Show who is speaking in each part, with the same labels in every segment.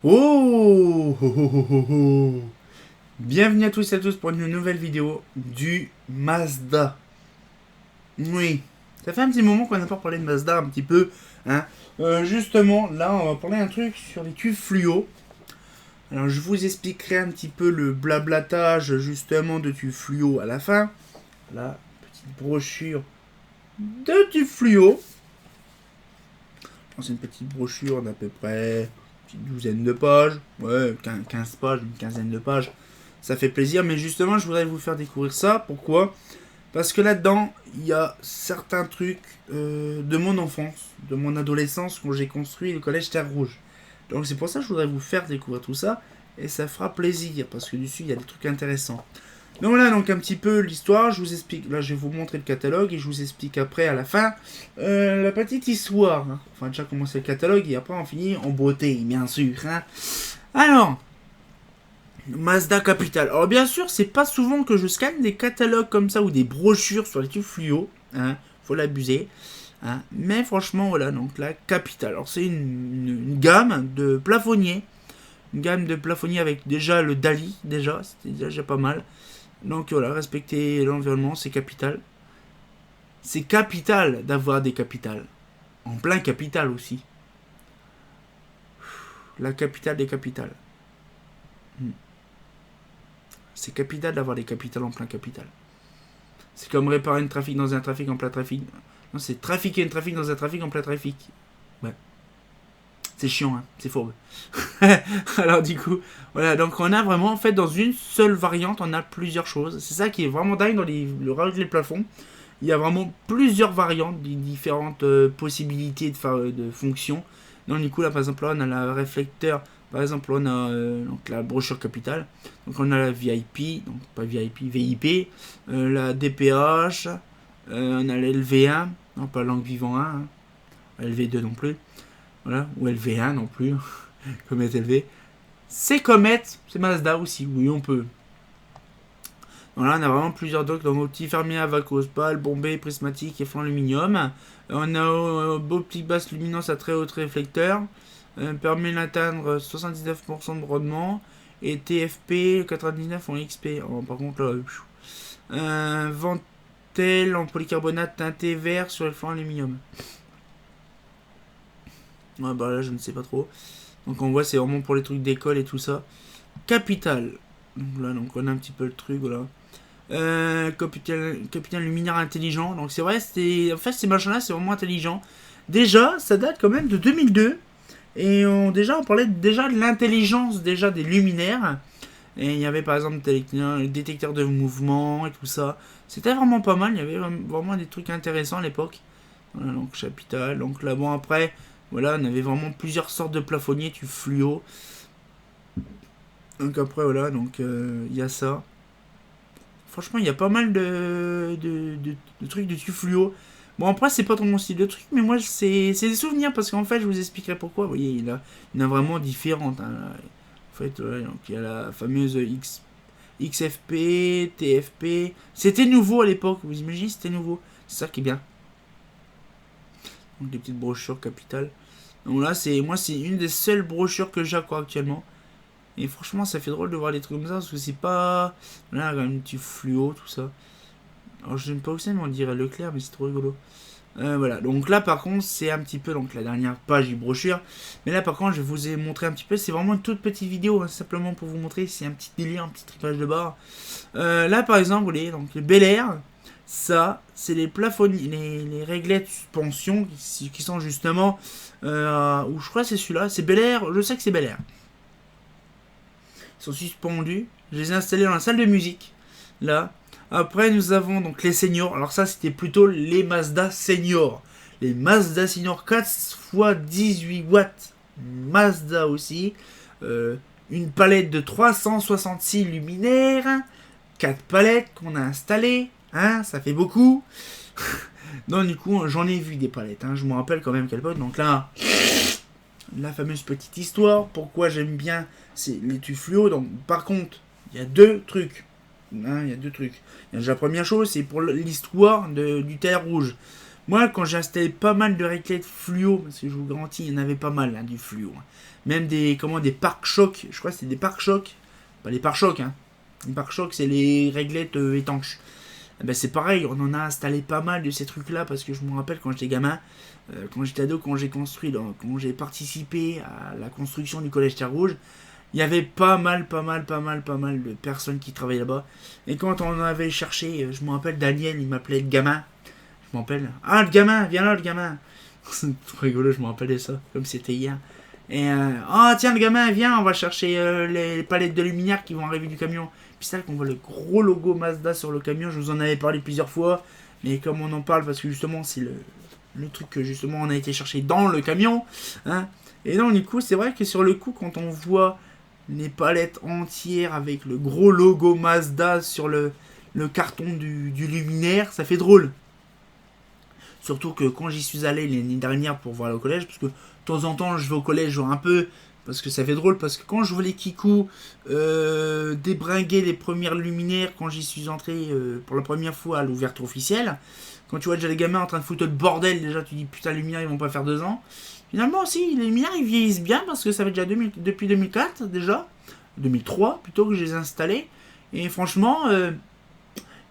Speaker 1: Oh, oh, oh, oh, oh, oh. Bienvenue à tous et à tous pour une nouvelle vidéo du Mazda. Oui, ça fait un petit moment qu'on n'a pas parlé de Mazda un petit peu. Hein. Justement, là, on va parler un truc sur les tubes fluo. Alors, je vous expliquerai un petit peu le blablatage justement de tubes fluo à la fin. La petite brochure de tubes fluo. C'est une petite brochure d'à peu près une douzaine de pages. Ouais, 15 pages, une quinzaine de pages. Ça fait plaisir, mais justement, je voudrais vous faire découvrir ça. Pourquoi ? Parce que là-dedans, il y a certains trucs de mon enfance, de mon adolescence, quand j'ai construit le collège Terre Rouge. Donc c'est pour ça que je voudrais vous faire découvrir tout ça, et ça fera plaisir, parce que dessus, il y a des trucs intéressants. Donc voilà, donc un petit peu l'histoire, je vous explique, là je vais vous montrer le catalogue, et je vous explique après, à la fin, la petite histoire. Hein. Enfin, déjà commencer le catalogue, et après on finit en beauté, bien sûr. Hein. Alors... Mazda Capital. Alors bien sûr, c'est pas souvent que je scanne des catalogues comme ça ou des brochures sur les tubes fluo. Hein, faut l'abuser. Hein, mais franchement, voilà, donc la Capital. Alors c'est une gamme de plafonniers. Une gamme de plafonniers avec déjà le Dali, déjà, c'était déjà pas mal. Donc voilà, respecter l'environnement, c'est capital. C'est capital d'avoir des capitales. En plein capital aussi. La capitale des capitales. C'est capital d'avoir des capitales en plein capital. C'est comme réparer un trafic dans un trafic en plein trafic. Non, c'est trafiquer un trafic dans un trafic en plein trafic. Ouais. C'est chiant, hein. C'est fourbe. Alors du coup, voilà. Donc on a vraiment, en fait, dans une seule variante, on a plusieurs choses. C'est ça qui est vraiment dingue dans le régler plafond. Il y a vraiment plusieurs variantes, différentes possibilités de fonctions. Donc du coup, là, par exemple, là, on a le réflecteur. Par exemple, on a donc la brochure capitale. Donc on a la VIP, donc pas VIP, VIP, la DPH, on a l'LV1, non pas langue vivant 1, hein, LV2 non plus, voilà, ou LV1 non plus, Comet LV. C'est Comet, c'est Mazda aussi, oui on peut. Voilà, on a vraiment plusieurs docks, donc optique fermier à Vacos, pâle, bombé, prismatique et flanc aluminium. On a optique basse luminance à très haut réflecteur. Permet d'atteindre 79% de rendement et TFP 99 en XP. Oh, par contre là, Ventel en polycarbonate teinté vert sur le flanc aluminium. Ouais, bah là je ne sais pas trop. Donc on voit c'est vraiment pour les trucs d'école et tout ça. Capital. Donc là donc on a un petit peu le truc voilà. Capitaine luminaire intelligent. Donc c'est vrai en fait ces machins là c'est vraiment intelligent. Déjà ça date quand même de 2002. Et on parlait déjà de l'intelligence déjà des luminaires. Et il y avait par exemple le détecteur de mouvement et tout ça. C'était vraiment pas mal, il y avait vraiment des trucs intéressants à l'époque. Voilà, donc Capital. Donc là bon après, voilà, on avait vraiment plusieurs sortes de plafonniers, tu fluo. Donc après voilà, donc il y a ça. Franchement il y a pas mal de trucs de tubes fluo. Bon, après, c'est pas trop mon style de truc, mais moi, c'est des souvenirs, parce qu'en fait, je vous expliquerai pourquoi. Vous voyez, il y en a vraiment différentes. Hein. En fait, ouais, donc, il y a la fameuse XFP, TFP. C'était nouveau à l'époque, vous imaginez, c'était nouveau. C'est ça qui est bien. Donc, des petites brochures capitales. Donc là, c'est une des seules brochures que j'ai encore actuellement. Et franchement, ça fait drôle de voir des trucs comme ça, parce que c'est pas... Là, quand même, petit fluo, tout ça. Alors je n'aime pas où c'est, mais on dirait Leclerc, mais c'est trop rigolo. Voilà, donc là par contre c'est un petit peu donc la dernière page du brochure. Mais là par contre je vous ai montré un petit peu, c'est vraiment une toute petite vidéo, hein, simplement pour vous montrer, c'est un petit délire, un petit tripage de barre. Là par exemple, vous voyez, donc le Bel Air, ça c'est les plafonds, les réglets de suspension qui sont justement, ou je crois que c'est celui-là, c'est Bel Air, je sais que c'est Bel Air. Ils sont suspendus, je les ai installés dans la salle de musique, là. Après, nous avons donc les seniors. Alors ça, c'était plutôt les Mazda Senior. Les Mazda Senior 4 x 18 watts. Mazda aussi. Une palette de 366 luminaires. 4 palettes qu'on a installées. Hein, ça fait beaucoup. Donc du coup, j'en ai vu des palettes. Hein, je me rappelle quand même quelle pote. Donc là, la fameuse petite histoire. Pourquoi j'aime bien les tubes fluo. Donc par contre, il y a deux trucs. Hein, il y a deux trucs. Il y a déjà la première chose, c'est pour l'histoire du Terre Rouge. Moi, quand j'ai installé pas mal de réglettes fluo, parce que je vous garantis, il y en avait pas mal, hein, du fluo. Hein. Même des pare-chocs, je crois que c'était des pare-chocs. Pas les pare-chocs, hein. Les pare-chocs, c'est les réglettes étanches. Eh ben, c'est pareil, on en a installé pas mal de ces trucs-là, parce que je me rappelle quand j'étais gamin, quand j'étais ado, quand j'ai construit, quand j'ai participé à la construction du collège Terre Rouge, il y avait pas mal de personnes qui travaillaient là-bas. Et quand on avait cherché, je me rappelle Daniel, il m'appelait le gamin. Je me rappelle. Ah, le gamin, viens là, le gamin. C'est trop rigolo, je me rappelais ça, comme c'était hier. Et tiens, le gamin, viens, on va chercher les palettes de luminaires qui vont arriver du camion. Puis c'est là qu'on voit le gros logo Mazda sur le camion. Je vous en avais parlé plusieurs fois. Mais comme on en parle, parce que justement, c'est le truc que justement on a été chercher dans le camion. Hein. Et donc, du coup, c'est vrai que sur le coup, quand on voit les palettes entières avec le gros logo Mazda sur le carton du luminaire, ça fait drôle. Surtout que quand j'y suis allé l'année dernière pour voir le collège, parce que de temps en temps je vais au collège, je vois un peu, parce que ça fait drôle, parce que quand je vois les kikous débringuer les premières luminaires, quand j'y suis entré pour la première fois à l'ouverture officielle, quand tu vois déjà les gamins en train de foutre le bordel, déjà tu dis putain les luminaires ils vont pas faire 2 ans. Finalement aussi, les luminaires ils vieillissent bien, parce que ça fait déjà depuis 2004 déjà, 2003 plutôt que je les ai installés, et franchement...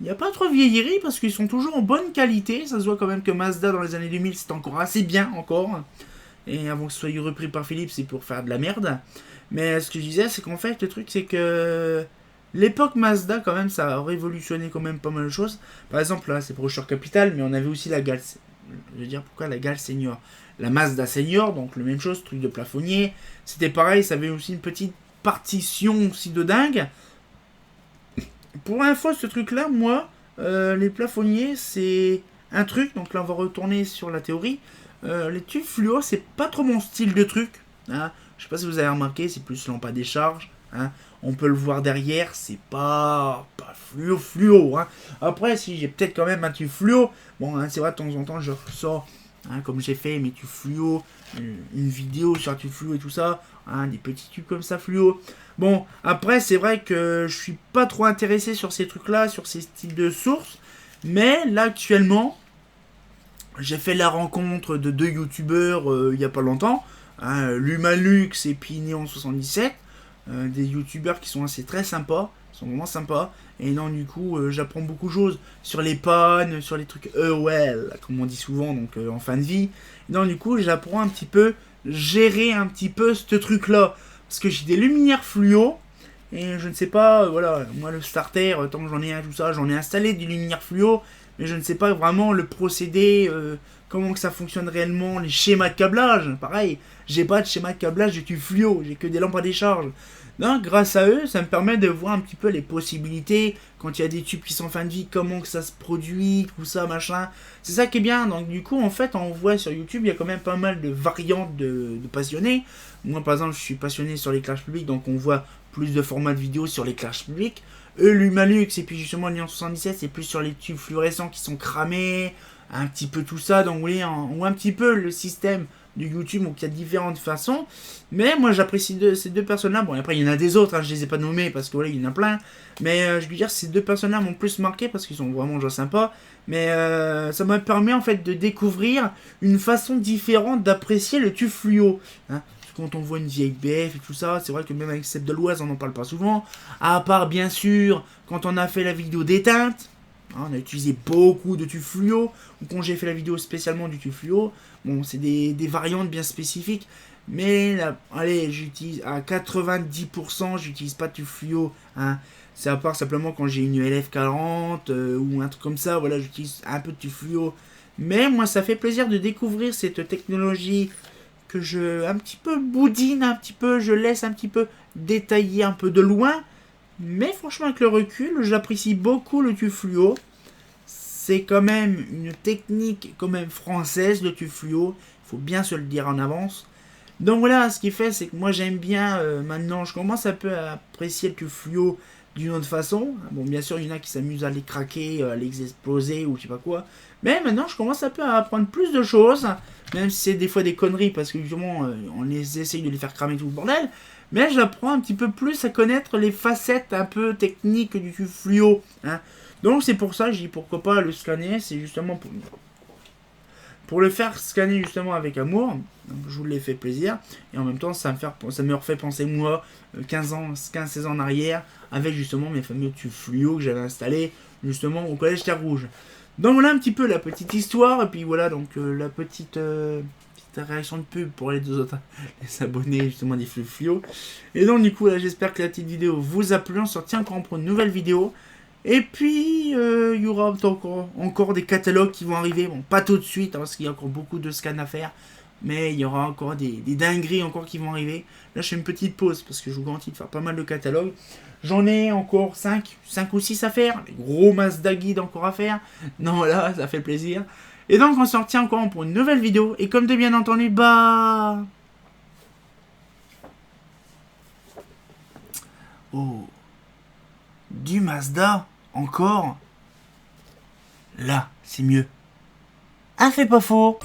Speaker 1: il n'y a pas trop de vieillerie parce qu'ils sont toujours en bonne qualité. Ça se voit quand même que Mazda dans les années 2000 c'était encore assez bien encore. Et avant que ce soit repris par Philips, c'est pour faire de la merde. Mais ce que je disais, c'est qu'en fait, le truc c'est que l'époque Mazda quand même, ça a révolutionné quand même pas mal de choses. Par exemple, là c'est brochure Capital, mais on avait aussi la Gale. Je veux dire pourquoi la Gale Senior. La Mazda Senior, donc le même chose, truc de plafonnier. C'était pareil, ça avait aussi une petite partition aussi de dingue. Pour info, ce truc-là, moi, les plafonniers, c'est un truc. Donc là, on va retourner sur la théorie. Les tubes fluo, c'est pas trop mon style de truc. Hein. Je sais pas si vous avez remarqué, c'est plus lampe à décharge. Hein. On peut le voir derrière, c'est pas fluo. Hein. Après, si j'ai peut-être quand même un tube fluo, bon, hein, c'est vrai, de temps en temps, je ressors, hein, comme j'ai fait mes tubes fluo, une vidéo sur un tube fluo et tout ça. Hein, des petits tubes comme ça fluo. Bon, après, c'est vrai que je suis pas trop intéressé sur ces trucs-là, sur ces styles de sources. Mais là, actuellement, j'ai fait la rencontre de 2 youtubeurs il y a pas longtemps. Hein, Lumalux et puis Néon77. Des youtubeurs qui sont assez très sympas. Ils sont vraiment sympas. Et non, du coup, j'apprends beaucoup de choses sur les pannes, sur les trucs well, comme on dit souvent, donc en fin de vie. Et non, du coup, j'apprends un petit peu, gérer un petit peu ce truc-là. Parce que j'ai des luminaires fluo. Et je ne sais pas, voilà, moi le starter, tant que j'en ai un, tout ça, j'en ai installé des luminaires fluo. Mais je ne sais pas vraiment le procédé, comment que ça fonctionne réellement, les schémas de câblage. Pareil, j'ai pas de schéma de câblage de tube fluo, j'ai que des lampes à décharge. Donc, grâce à eux, ça me permet de voir un petit peu les possibilités, quand il y a des tubes qui sont en fin de vie, comment que ça se produit, tout ça, machin. C'est ça qui est bien. Donc, du coup, en fait, on voit sur YouTube, il y a quand même pas mal de variantes de passionnés. Moi, par exemple, je suis passionné sur l'éclairage public, donc on voit plus de formats de vidéos sur l'éclairage public. Eux, Lumalux, et puis justement, Lyon 77, c'est plus sur les tubes fluorescents qui sont cramés, un petit peu tout ça. Donc, vous voyez, on voit un petit peu le système du YouTube, donc il y a différentes façons. Mais moi j'apprécie ces 2 personnes-là. Bon, après il y en a des autres, hein, je les ai pas nommés parce que voilà, il y en a plein. Mais je veux dire, ces 2 personnes-là m'ont plus marqué parce qu'ils sont vraiment déjà sympas. Mais ça m'a permis en fait de découvrir une façon différente d'apprécier le tube fluo. Hein. Quand on voit une vieille BF et tout ça, c'est vrai que même avec Seb de l'Oise, on n'en parle pas souvent. À part bien sûr, quand on a fait la vidéo d'éteinte. On a utilisé beaucoup de tubes fluo. Ou quand j'ai fait la vidéo spécialement du tube fluo. Bon, c'est des variantes bien spécifiques. Mais là, allez, j'utilise à 90%, j'utilise pas de tube fluo. Hein. C'est à part simplement quand j'ai une LF40 ou un truc comme ça. Voilà, j'utilise un peu de tube fluo. Mais moi, ça fait plaisir de découvrir cette technologie que je un petit peu boudine, un petit peu, je laisse un petit peu détailler un peu de loin. Mais franchement, avec le recul, j'apprécie beaucoup le tube fluo. C'est quand même une technique quand même française, le tube fluo. Il faut bien se le dire en avance. Donc voilà, ce qui fait, c'est que moi j'aime bien, maintenant, je commence un peu à apprécier le tube fluo d'une autre façon. Bon, bien sûr, il y en a qui s'amusent à les craquer, à les exploser ou je sais pas quoi. Mais maintenant, je commence un peu à apprendre plus de choses. Même si c'est des fois des conneries, parce que justement, on les essaye de les faire cramer tout le bordel. Mais j'apprends un petit peu plus à connaître les facettes un peu techniques du tube fluo. Hein. Donc c'est pour ça que je dis pourquoi pas le scanner, c'est justement pour le faire scanner justement avec amour. Donc je vous l'ai fait plaisir. Et en même temps, ça me refait penser moi, 15-16 ans en arrière, avec justement mes fameux tubes fluo que j'avais installés justement au collège Terre Rouge. Donc voilà un petit peu la petite histoire. Et puis voilà donc la petite réaction de pub pour les deux autres les abonnés justement des flux fluo. Et donc du coup là j'espère que la petite vidéo vous a plu. On se retient encore pour une nouvelle vidéo. Et puis il y aura encore des catalogues qui vont arriver. Bon, pas tout de suite hein, parce qu'il y a encore beaucoup de scans à faire. Mais il y aura encore des dingueries encore qui vont arriver. Là je fais une petite pause parce que je vous garantis de faire pas mal de catalogues. J'en ai encore 5 ou 6 à faire. Les gros Mazda guide encore à faire. Non voilà, ça fait plaisir. Et donc on se retient encore pour une nouvelle vidéo. Et comme de bien entendu, bah... Oh... Du Mazda, encore. Là, c'est mieux. Ah, fait pas faux.